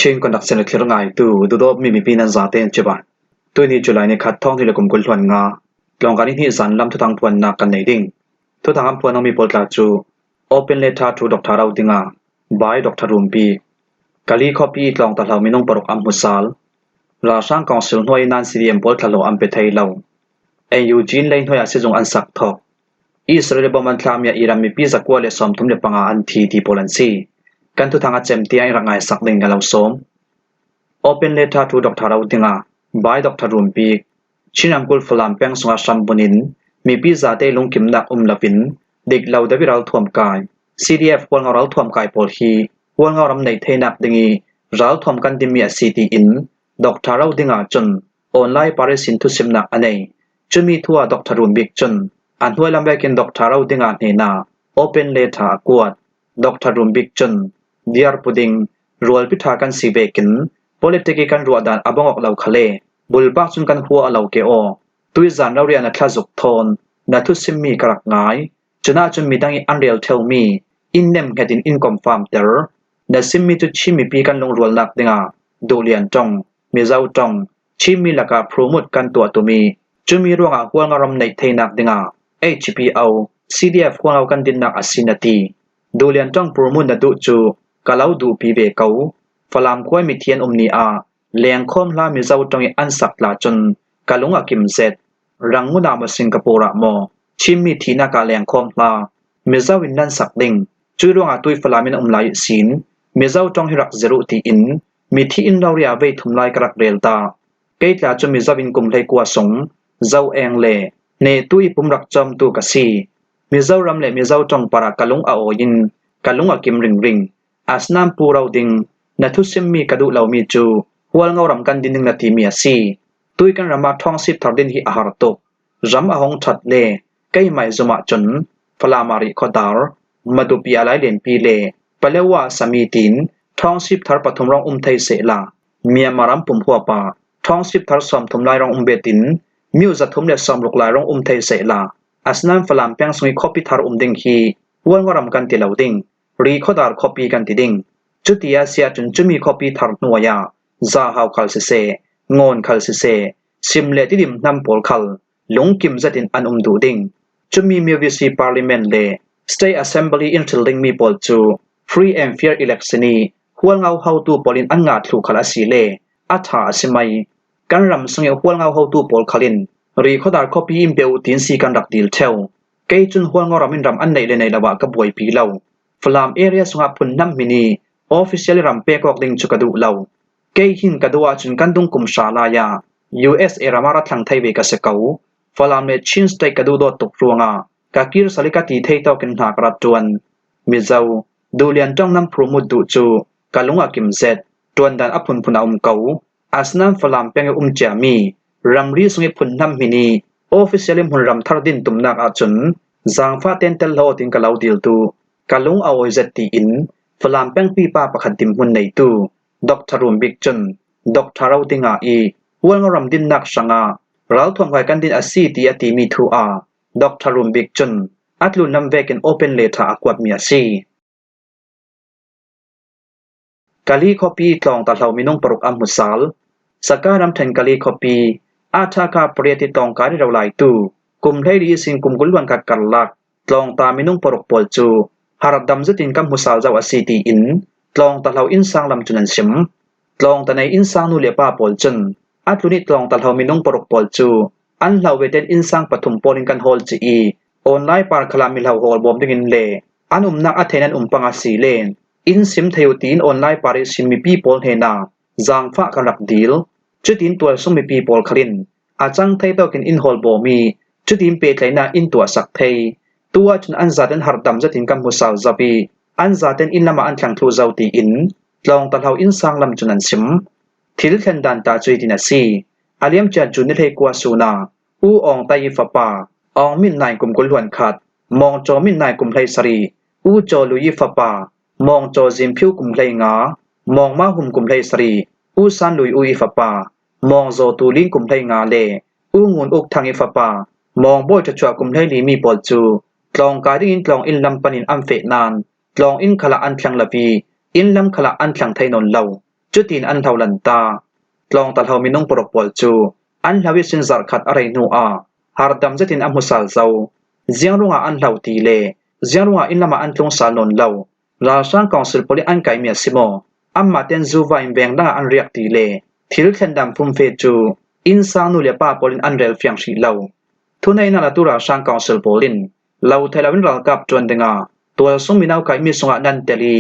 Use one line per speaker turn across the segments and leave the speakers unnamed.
chain conduct sen thlir ngai tu dudop mi pinan zaten cheba tuini July ni khat thong hilakum kul hluan nga tlongkani hi zan lam thuthang puan na kan nei ding thuthang am puan mi poltla chu open letter to Dr. Rao dinga by Dr. Rumpi kali copy tlong ta hlau minong parok am husal la sang council hoi nan CDM pol thalo am pe thai lo ai Eugene lein hoya se jong an sak thok Israel boman thlam ya iram mi pi zakwa le som thum le panga an thi polan si kan thu thanga chemti ai rangai sak ding galo som open letter to Dr. Rao dinga by Dr. Rumpi chinam kul fulam peng sunga sambunin mi pi za te lungkim nak lapin dik lau da viral thuam kai CDF pol ngaral thuam kai pol hi pol ngaram nei theinak dingi ral thuam kan dimia city in Dr. Rao dinga chun online parisin thu simnak anei chumi thua Dr. Rumbik chun an huai lambekin Dr. Rao dinga na open letter kuat Dr. Rumbik chun diar puding rual pitha kan sivekin politiki kan ruadan abangok lau khale bulbak chun kan huwa lau ke o tui zan rawria na thlazuk thon na thu simmi karak ngai chuna chun midangi unreal tell me in nem gedin in confirm ter na simmi tu chimi pi kan long rual nak dinga dolian tong mizau tong chimi laka promote kan tua tumi chumi ruanga huwa ngaram nei theinak dinga HPO CDF huwa kan din nak asinati dolian tong promote na du chu kalau du pi ve kau falam khoi mi thian umni a leng khom la mi zau tong an sak la chun kalunga kim zet rangmuna ma Singapore mo chimmi thina ka leng khom la mi zau in nan sak ding churonga tui falamin umlai sin mi zau tong hirak zeru ti in mi thi in lauria ve thumlai karak relta keitla chu mi zawin kum hlei kwa song zau eng le ne tui pumrak chom tu ka si mi zau ram le mi zau tong para kalung a oin kalunga kim ring asnam purau ding na thu simmi kadu laumi chu hual ngauram kan din na ti mi asi tui kan rama thong sip thardin hi ahar to ram ahong that le kai mai zuma chun phalamari khodar madupi alai len pi le palewa samitin thong sip thar pathum rong thai se la miamaram pum huwa pa thong sip thar som thum lai rong betin miu zathum le som luk lai rong thai se la asnam phalam peng sui copy thar ding hi hual ngaram kan ti loading ri khodar copy kan ti ding chutia sia chun chumi copy thar nuaya za haw khal se ngon khal se simle ti dim nam pol khal lungkim zatin an du ding chumi MVC parliament le state assembly intilling mi pol chu free and fair electioni hual ngau how tu polin an nga thlu khala si le atha asimai kan ram sunge hual ngau how tu pol khalin ri khodar copy imbeu tin si kan rak dil theu ke chun hual ngau ramin ram an nei le nei lawa ka boi pi lo flam area sunga phun nam mini officially rampe kok ding chukadu law ke hin kadwa chun kandung kum shala ya US eramara thlang thai ve ka se kau falam le chin stai kadu do tok ruanga kakir salika ti thei to ken na kra tuan mizau dulian tong nam promote du chu kalunga kim zet tuan dan apun puna kau asnam falam peng chami ramri sungi phun nam mini officially mun ram thardin tumnak a chun zangfa ten tel ho tin kalau dil tu kalung awoi zet ti in falam peng pi pa pakhat tim hun nei tu Dr. Rumbik chun Dr. Rao dinga i hual ngaram din nak sanga ral thom kai kan din asi ti ati mi thu a Dr. Rumbik chun atlu nam vekin open letter akwat mi asi kali copy tlong ta hlau minung paruk am musal sakaram then kali copy atha ka priati tong ka ri rawlai tu kum hlei ri sin kum gulwan ka karlak tlong ta minung paruk pol chu haradam zatin kam musal zaw city in tlong ta hlau in sang lam chunan sim tlong ta nei in sang nu le pa pol chun atluni tlong ta hlau minung paruk pol chu an hlau weten in sang pathum polin kan hol chi i online par khala mi hlau hol bom dingin le anum na athenan panga si len in sim thayutin online pare sin mi people hena zangfa karak deal chutin tual sum mi people khalin achang thai to kin in hol bo mi chutin pe thlaina in tua sak thei tua chun an zaten hardam zatin kam musal zapi an zaten in lama an thlang thu zauti in tlong ta hlau in sang lam chunan sim thil thlen dan ta chuitin asi aliam cha chun ni thei kwa suna u ong tai fa pa ong min nai kum kul huan khat mong cho min nai kum hlei sari u cho lu yi fa pa mong cho jim phiu kum hlei nga mong ma hum kum hlei sari u san lui u yi fa pa mong zo tu ling kum hlei nga le u ngun uk thangi fa pa mong boy cha chwa kum hlei li mi pol chu tlong ka ding tlong in lam panin am fe nan tlong in khala an thlang lapi in lam khala an thlang thainon lo จุตินอันเท่าลันตาลองตะเฮามีนงปรกปอลจูอันลาวิสินซัรขัดอะไรนูอาหารดำจะตินอัมหุสาลเซาเจียงรุงอันเหล่าตีเลเจียงรุงอินละมาอันตรงสานนเหล่าราชางกองสิลปลิอันไกเมียสิโมอัมมาเตนจูวาอินแบงดังอันเรียกตีเลทิลเคนดัมฟุมเฟจูอินซานุเลปาปลินอันเรลเฟียงชีเหล่าทุนในนาลตุราชางกองสิลปลินเหล่าเทลาวินรัลกับจวนเดงาตัวสมมินาวไกมีสงะนันเตลี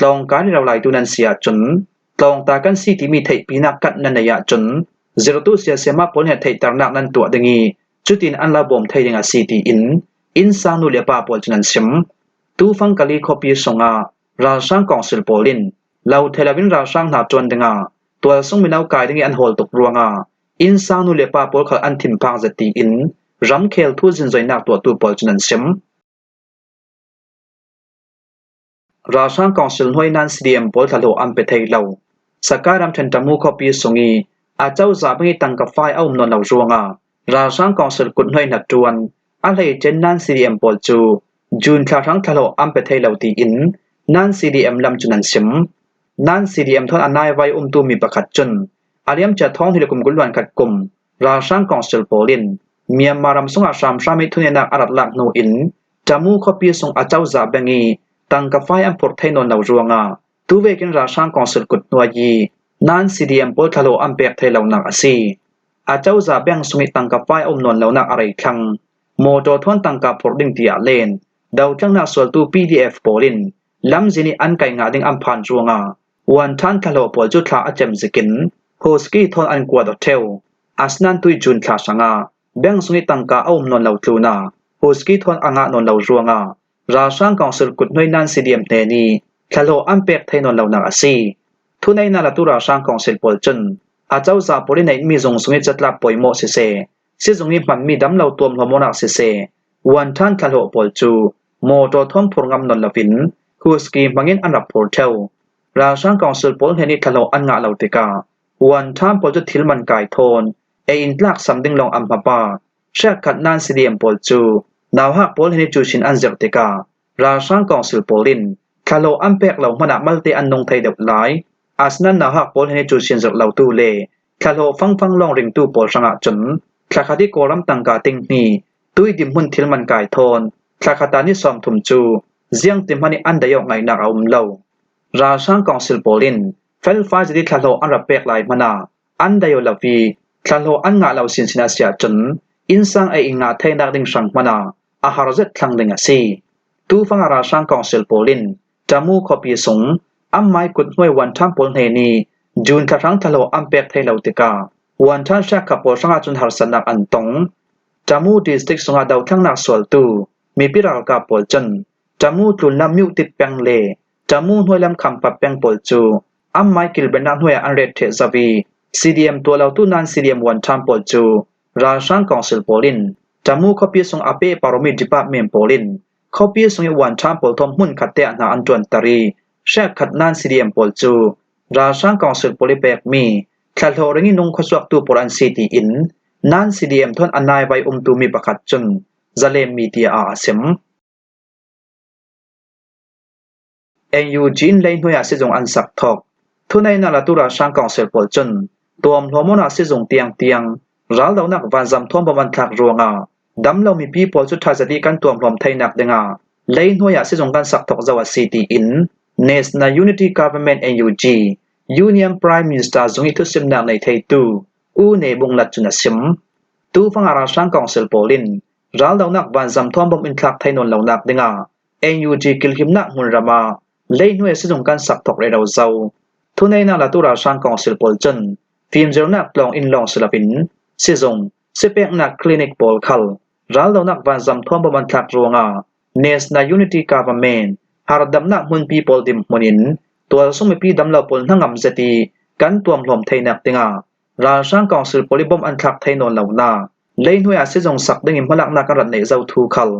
ลองการเราไหลตุนันเสียจนลองตากันสีที่มีไทยปีนักกัดนันนยะจนเจรตุเสียเสมาปนเหตุไทยตารนักนันตัวดึงีจุดินอันลาบอมไทยยังสีที่อินซานุเลปาปอลจุนันซิมตูฟังกะลีคอปีสงะราชางกองสิลปลินเหล่าเทลาวินราชางนาจวนเดงาตัวสมมินาวไกดึงีอันโฮลตกรวงาอินซานุเลปาปอลขอันทิมพังจตีรำเคลทูจินใจนักตัวตูปอลจุนันซิมราชางกองสิลห้วยนันซีดีเอ็มปอลทะโลอัมเปไทยเหล่าสการัมเทนตามูคอปีสงีอาเจ้าจาบิตังกับไฟเอานนเหล่าจวงาราชางกองสิลกุดห้วยนัดจวนอะไรเจนนันซีดีเอ็มปอลจูจูนคาทั้งทะโลอัมเปไทยเหล่าตีนันซีดีเอ็มลำจุนันซิมนันซีดีเอ็มทอนอันนายไว้ตูมีประคัดจนอาเลียมจะท้องที่เลกุมกุลวันขัดกุมราชางกองสิลโปลินเมียมารำสงอาชามชามิทุเนนักอารัดลักโนจามูคอปีสงอาเจ้าจาเบงีตังกับไฟอัมปอร์ไทยนนเหล่าจวงาตูเวกินราชางกองสิลกุดนัวยีนันซีดีเอ็มปอลทะโลอัมเปกไทยเหล่านักอสีอาเจ้าจาเบงสมิตังกับไฟนนเหล่านักอะไรครั้งโมโตทวนตังกับพอร์ดิงตีอาเลนดาวจังนักสวลตู PDF ปอลินลำจินีอันไก่งาดิงอัมพันจวงาวันทันทะโลปอลจุดลาอเจมซิกินโฮสกีทอนอันกวาดเทลอาสนันตุยจุนคลาสังาเบงสมิตังกับนนเหล่าตูนาโฮสกีทอนอังานนเหล่าจวงาราชางกองสิลกุดน้อยนันซีดีเอ็มเตนีทะโลอัมเปกไทยนนเหล่านักอสีทุนในนาลตุราชางกองสิลปอลจุนอาเจ้าจาปอลินในมีจงสมิจัดลับปอยโมเซเซซิจงนี้มันมีดำเหล่าตัวมโมนักเซเซวันทันทะโลปอลจูโมโตทอมพงำนนลวินฮูสกีมังเงินอันรับพอร์เทลราชางกองสิลปอลเฮนิทะโลอันงาเหล่าติกาวันทันปอลจุทิลมันไก่โทนอินลักสัมดิงลองอัมพาปาเชคขัดนันซีดีเอ็มปอลจูนาวฮักปอลเฮนิจูชินอันเจรติการาชางกองสิลปอลินทะโลอัมเปกเหล่ามันมัลติอันนงไทยเดบไลอาสนันนาวฮักปอลเฮนิจูชินเจรเหล่าตูเลทะโลฟังลองริงตูปอลสังอาจนคลาคดีโกรัมตังกาติงนีตุยดิมหุนทิลมันไก่โทนคลาคตานิสอมทุมจูเจียงติมฮันิอันเดยอกไงนักเอาเหล่าราชางกองสิลปอลินเฟลฟาจดิทะโลอันรับเปกไลมนาอันเดยอลาวีทะโลอันงาเหล่าสินสินาเสียจนอินซังไออิงาไทยนักดิงสังมนาอาหารเจ็ดคลังดิงอสีตูฟังราชางกองสิลปอลินจามูคอปีสงอัมไมกุดห้วยวันทัมปอลเฮนีจูนครั้งทะโลอัมเปกไทยเหล่าติกาวันทันชักขับปอลสังอาจุนหารสนักอันตงจามูดิสติกสงอาดาวทั้งนักสวลตูมีพิราลกับปอลจันจามูตุลลำมิวติดแปงเลจามูห้วยลำคำปับแปงปอลจูอัมไมกิลเบนันห้วยอันเรตเทซาวีซีดีเอ็มตัวเหล่าตูนันซีดีเอ็มวันทัมปอลจูราชางกองสิลปอลินจามูคอปีสงอาเปปารมิดิปาเมนปอลินคอปีสงยวันทัมปอลทอมหุ่นขัดเตะนาอันจวนตารีเชคขัดนันซีดีเอ็มปอลจูราชางกองสิลปอลิเปกมีทะโลริงินงขสวกตูปอลันซีตีนันซีดีเอ็มทอนอันนายไว้ตูมีประคัดจนซาเลมมีเดียอาซิมเอ็นยูจีนเลยหน่วยอาศิจงอันสักทอกทุนในนาลตุราชางกองสิลปอลจนตัวมโลมนาศิจงเตียงรัลดาวนักวันจำท่วมประวันทักรวงาดำเรามีปีปอลจุดทัศดีกันตัวมลมไทยนักเดงาเลยหน่วยอาศิจงกันสักทอกจาวซีตีNational Unity Government NUG Union Prime Minister จงอิทุสิมนักในไทยตูในบงลัดจุนสิมตูฟังอาราชางกองสิลปอลินรัลดาวนักวันจำท่วมบอมอินทรักไทยนนเหล่านักเดงา NUG กิลคิมนักมุนรามาเลยหน่วยอาศิจงกันสักทอกเรดาวเจ้าทุนในนาลตุราชางกองสิลปอลจนฟิล์มเจอนักลองอินลองศิลปินซิจงสิเปกนักคลินิกปอลคัลรัลดาวนักวันจำท่วมประวันทักรวงา National Unity Government หารดำนักมุนปีปอลดิมมุนินตัวสมัยปีดำเหล่าปอลทั้งงำเจตีกันตัวมลมไทยนักติงาราชางกองสิลปอลิบอมอันทักไทยนนเหล่านาเลยหน่วยอาศิจงสักดึงอิมพลักนักรัฐในเจ้าทูคัล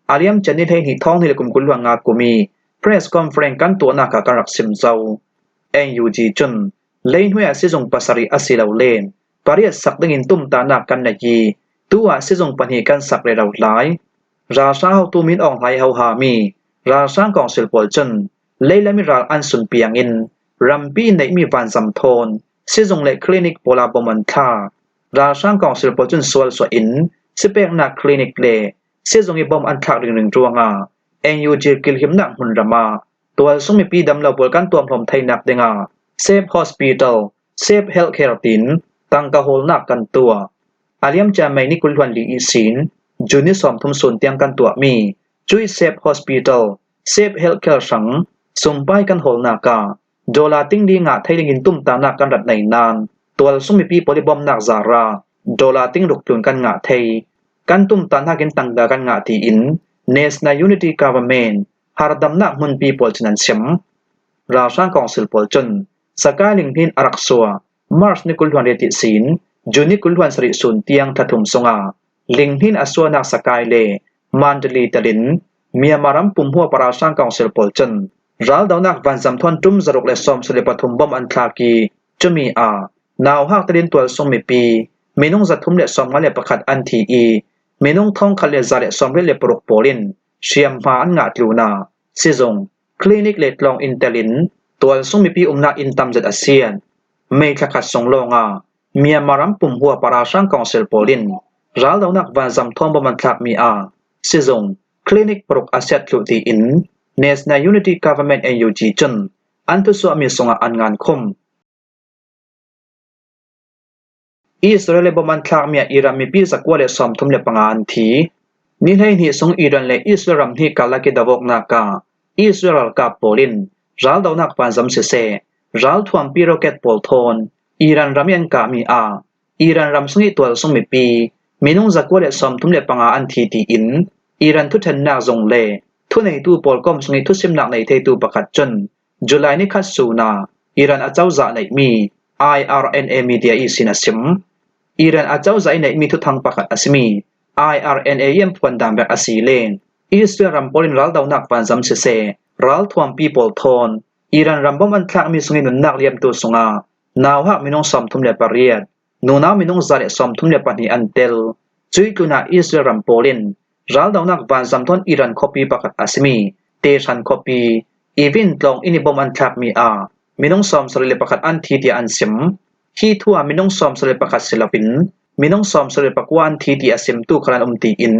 อาเลียมจันนิเทหิท้องที่เลกุมกุลวังงากุมี Press Conference กันตัวนักการรักสิมเจ้าNUG จนเลยหน่วยอาศิจงปัสริอาศิเหล่าเลนปริยัดสักดึงอินตุ่มตานักกันในยีตัวอาศิจงปัญหากันสักเรเหล่าหลายราชาเฮาตูมินอองไทยเฮาหามีราชางกองสิลปอลจนเลยละมิราอันสุนเปียงอิน รัมปีในมีวันสำทนซิจงเลคลินิกโปลาบมันทาราช่างกองศิลปจุนสวลสวอินสิเปกนักคลินิกเลซิจงอีบอมอันทักหนึ่งจวงาเอ็นยูจีกิลหิมนักหุนรามาตัวสมีปีดำเราบวกันตัวพรมไทยนักเดงาเซฟฮอสพิทอลเซฟเฮลท์แคร์ตินตั้งกะโฮลนักกันตัวอาเลียมจะไม่นิคุลวันลีอีสินจูนิสอมทุมสุนเตียงกันตัวมีจุยเซฟฮอสพิทอลเซฟเฮลท์แคร์สังสุมไปกันโฮลนักาโดลาติงดีงาไทยลิงตุ้มตานักกันรัดในนานตัวสมีปีโพลิบอมนักซาราโดลาติงลุกตุนกันงาไทยกันตุ้มตานักกินตังดากันงาทีอิน National Unity Government หาดำนักมุนปีโพลชนันเชมราชากองศิลปโพลจนสกายลิงพินอารักซัวมาร์ชนิคุลวันเรติศินจูนิคุลวันสริสุนเตียงทัทุมสงาลิงพินอสัวนักสกายเลมันดลีตลินเมียมารัมปุ่มหัวปราชากองศิลปโพลจนรัลดาวนักวันสำทอนจุ่มจรกและสอมสลิปทุมบอมอันทากีจะมีนาวหักตลินตัวสมีปีมีนุ่งจัดทุมและสอมกันและประคัดอันทีอีมีนุ่งท้องคันและจาและสอมเรและปรุกโปลินเชียมพาอันงาติลูนาซิจงคลินิกเล็ดลองอินเตลินตัวสมีปีนาอินตัมจัดอาเซียนไม่ทักขัดสงลงเมียมารัมปุ่มหัวปราชากองศิลปโพลินรัลดาวนักวันสำทอนบอมันทักมีซิจงคลินิกปรุกอาเซียนลุตีอินNational Unity Government NUG จนอันทุสวามีสงอันงานคมอิสราเอลบมันทากมีอิรันมีปีสักว่าเลสอมทุมเลปังอันทีนี่ให้หิสงอิรันเลอิสราเอลที่กาลกิดาวกนักอิสราเอลกับโปลินรัลดาวนักปันซัมเซรัลทวมปีโรเกตโพลทอนอิรันรามีอันกามีอิรันรำสงอิตัวสงมีปีมีนุ่งสักว่าเลสอมทุมเลปังอันทีตีอินอิรันทุเทนนาจงเลทุนในตู้ปอลกอมสงทุสิมนักในเทตูประคัดจนจุลัยนิคัสซูนาอิรันอาเจ้าจะในมี IRNA media อีสินาซิมอิรันอาเจ้าจะในมีทุทางประคัดอสมี IRNA เยี่ยมพวนดามแบบอสีเลนอิสราเอลรัมโพลินรัลดาวนักปันซัมเซรัลทวมปีโพลทอนอิรันรัมบอมันทักมีสงนุนนักเลียมตัวสงานาวหักมีน้องสอมทุมเลปารียดนูนาวมีน้องซาเลสอมทุมเลปานีอันเตลจุยตุนาอิสราเอลรัมโพลินรัลดาวนักวันสำทอนอิรันคอปีประกาศอาสมีเตชันคอปีอีวินตลองอินิบอมันทักมีมีน้องสอมสเลประกาศอันทีดีอันซิมฮีทัวมีน้องสอมสเลประกาศศิลปินมีน้องสอมสเลประกวานทีดีอาซิมตู้ครันตีอิน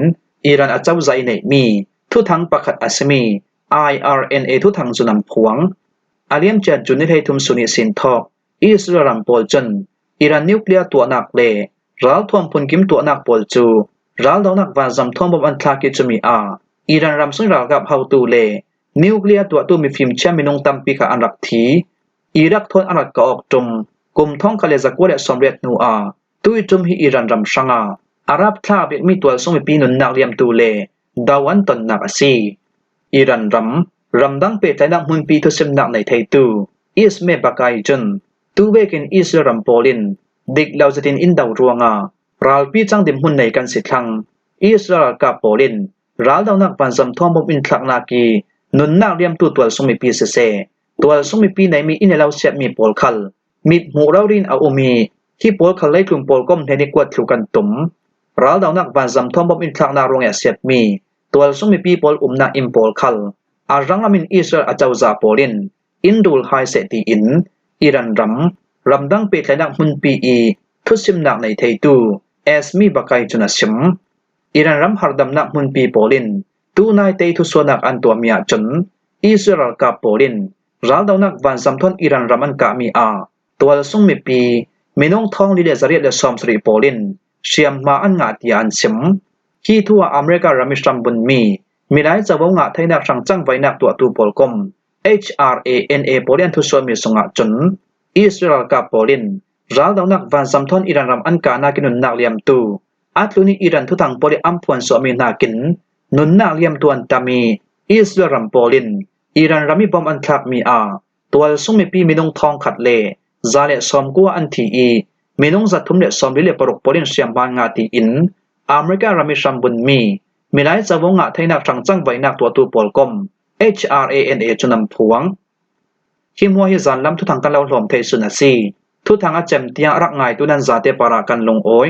อิรันอาเจ้าใจในมีทุทางประกาศอาสมี IRNA ทุทางจุนัมพวงอาเลียมจัดจุนิเททุมสุนิสินทอกอิสราเอลรัมโพลจนอิรันนิวเคลียร์ตัวนักเลรัลทวมพุนกิมตัวนักโพลจูรัลดาวนักวันสำทอนบอมันทากิจมีอิรันรำซึ่งรัลกับเฮาตูเลนิวเคลียร์ตัวตู้มีฟิล์มเชื่อมินงตัมปีกอันรักทีอิรักทนอันรักกออกจุมกุมท้องคาเลจักวะและสมเร็จนูตุยจุมฮีอิรันรำช่างอารับท่าเบียมีตัวส่งมีปีนุนนักเลียมตูเลดาวันตนนักซีอิรันรำดังเปิดใจนักมุนปีทุสิมนักในไทยตูอิสเมบักไกจุนตูเวกินอิสรัมโพลินดิกเลาจะตินอินดาวรวงรัลปีจังดิมหุ่นในกันสิทังอิสราเอลกับโปลินรัลดาวนักปันสำทองบอินทรักนากีนุนนักเลียมตัวสมีปีเสตัวสมีปีในมีอินเลาเสียมีโพลคัลมิดหูเรารินอาอุมีที่โพลคัลไล่กลุ่มโพลก้มเทนิกวดถูกันตุ่มรัลดาวนักปันสำทองบอินทรักนารงเสียมีตัวสมีปีโพลนักอิมโพลคัลอารังลามินอิสราเอลอาเจ้าจ่าโปลินอินดูลไฮเซตีอินอิรันรำดังเปิดใจนักมุนปีทุสิมนักในไทยตูเอสมีบักไกจุนัสิมอิรันรำหาดำนักมุนปีโพลินตูนายเตยทุสวนักอันตัวมีจนอิสราเอลกับโพลินรัลดาวนักวันสำทอนอิรันรำอันกามีตัวส่งมีปีมีน้องทองลิเลซาเรียและซอมสรีโพลินเชียมมาอันงาตีอันสิมที่ทั่วอเมริการามิชรัมบุนมีหลายจะว่างาไทยนักสังจังไว้นักตัวตูโพลกม HRANA โพลินทุสวมีสงาจนอิสราเอลกับโพลินรัลดาวนักวันสำทอนอิรันรำอันกานากินุนนักเลียมตูอัตลุนีอิรันทุตังโพลิอัมพวนสวมีนากินนุนนักเลียมตัวอันตามีอิสราเอลรัมโพลินอิรันรามีบอมอันทักมีตัวส่งมีปีมีน้องทองขัดเลซาเลสอมกัวอันทีมีน้องจัดทุมเลสอมลิเลปรุกโพลินเสียมบานงาตีอินอเมริการามิชัมบุนมีหลายจะว่างาไทยนักสังจังไว้นักตัวตูโพลกม HRANA จุนัมพวงคิมหัวฮิซันลำทุทางกันเล่าหลอมเทสุนัสีทุทางอาเจมเตียรักง่ายตุนันซาเตปารากันลงโอย